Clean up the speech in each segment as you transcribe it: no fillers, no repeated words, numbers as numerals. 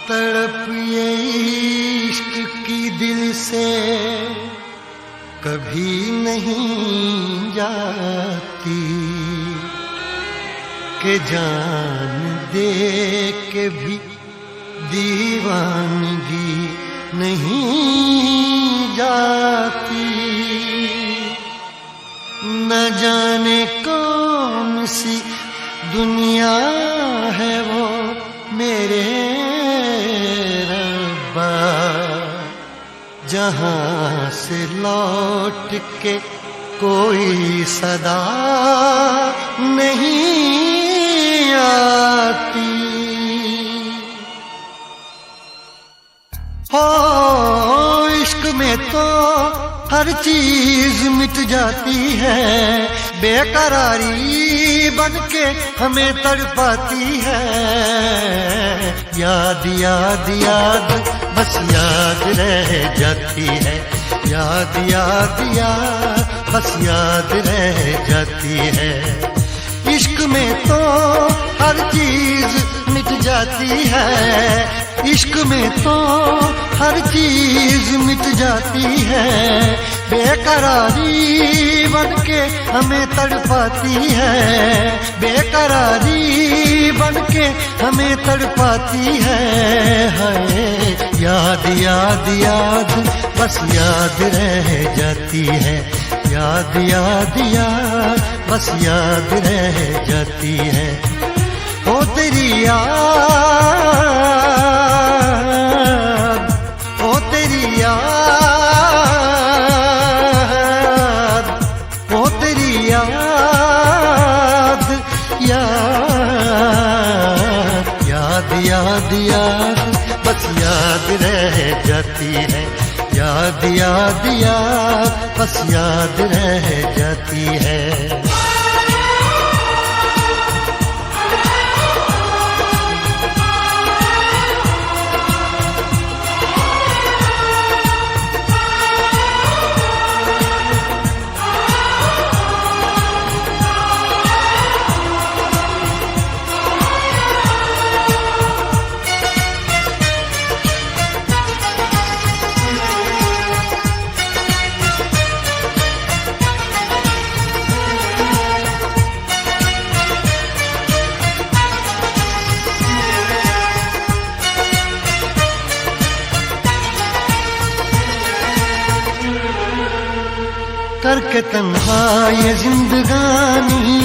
तड़प ये इश्क की दिल से कभी नहीं जाती कि जान दे के भी दीवानगी नहीं जाती। न जाने कौन सी दुनिया है वो मेरे रब्बा, जहां से लौट के कोई सदा नहीं आती। हो इश्क में तो हर चीज मिट जाती है, बेकरारी बनके हमें तड़पाती है। याद याद याद बस याद रह जाती है, याद याद याद बस याद रह जाती है। इश्क में तो हर चीज मिट जाती है, इश्क में तो हर चीज मिट जाती है। बेकरारी बनके हमें तड़पाती है, बेकरारी बनके हमें तड़पाती है। हाय याद याद याद बस याद रह जाती है, याद याद याद बस याद रह जाती है। ओ तेरी याद, ओ तेरी याद, ओ तेरी याद, याद याद याद याद बस याद रह जाती है, याद याद याद बस याद रह जाती है। करके तन्हा ये जिंदगानी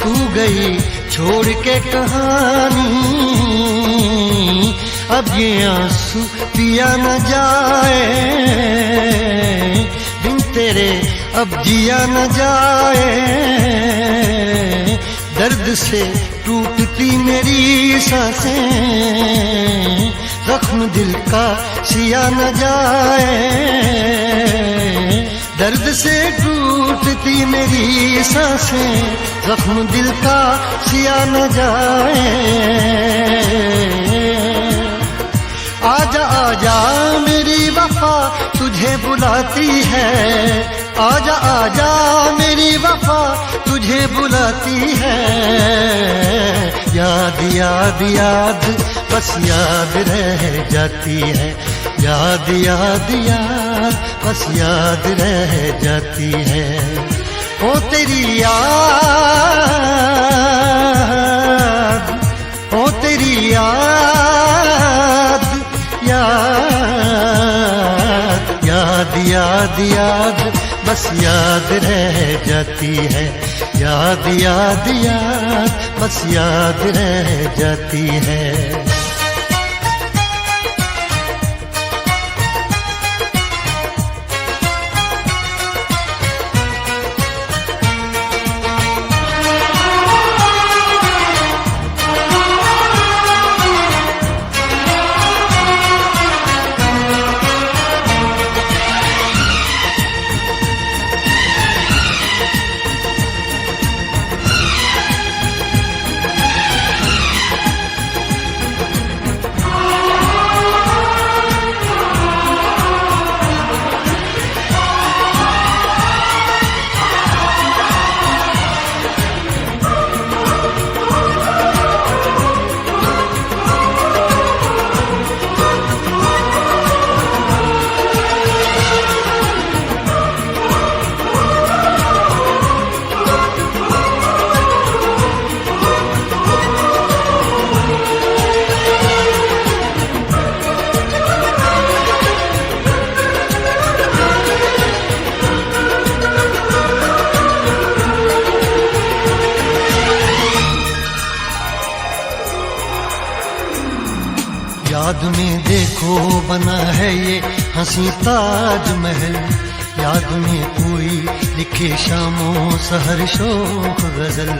तू गई छोड़ के कहानी। अब ये आंसू पिया न जाए बिन तेरे, अब जिया न जाए। दर्द से टूटती मेरी सांसें, जख्म दिल का सिया न जाए। दर्द से टूटती मेरी सांसें, जख्म दिल का सिया न जाए। आजा आजा मेरी वफा तुझे बुलाती है, आजा आजा मेरी वफा तुझे बुलाती है। याद याद याद बस याद रह जाती है, याद याद याद बस याद रह जाती है। ओ तेरी याद, ओ तेरी याद, याद याद याद याद बस याद रह जाती है, याद याद याद बस याद रह जाती है। याद में देखो बना है ये हंसी ताजमहल, याद में कोई लिखे शामों सहर शोख गजल।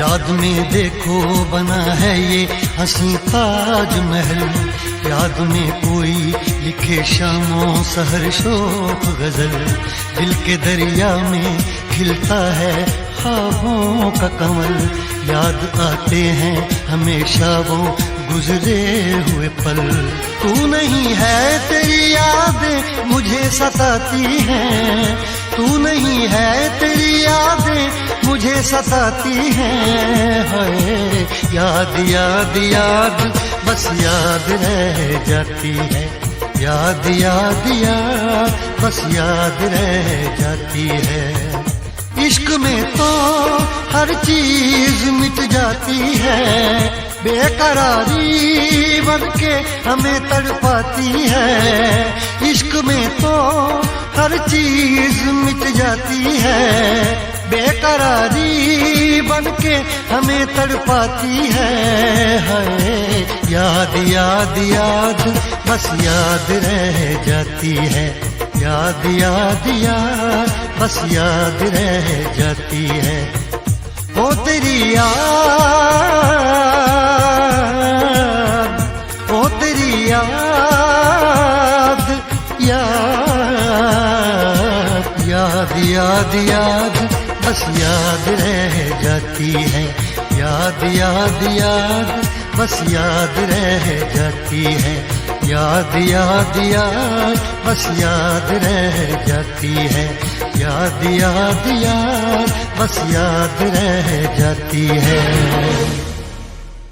याद में देखो बना है ये हंसी ताजमहल, याद में कोई लिखे शामों सहर शोक गजल। दिल के दरिया में खिलता है ख्वाबों का कमल, याद आते हैं हमेशा वो गुजरे हुए पल। तू नहीं है तेरी यादें मुझे सताती हैं, तू नहीं है तेरी यादें मुझे सताती हैं। हाय याद याद याद बस याद रह जाती है, याद याद याद बस याद रह जाती है। इश्क में तो हर चीज मिट जाती है, बेकरारी बनके हमें तड़पाती है। इश्क में तो हर चीज मिट जाती है, बेकरारी बनके हमें तड़पाती है। हाय याद याद याद बस याद रह जाती है, याद याद याद बस याद रह जाती है। ओ तेरी याद, ओ तेरी याद, याद याद याद याद बस याद रह जाती है, याद याद याद बस याद रह जाती है। याद याद याद बस याद रह जाती है, याद याद याद बस याद रह जाती है।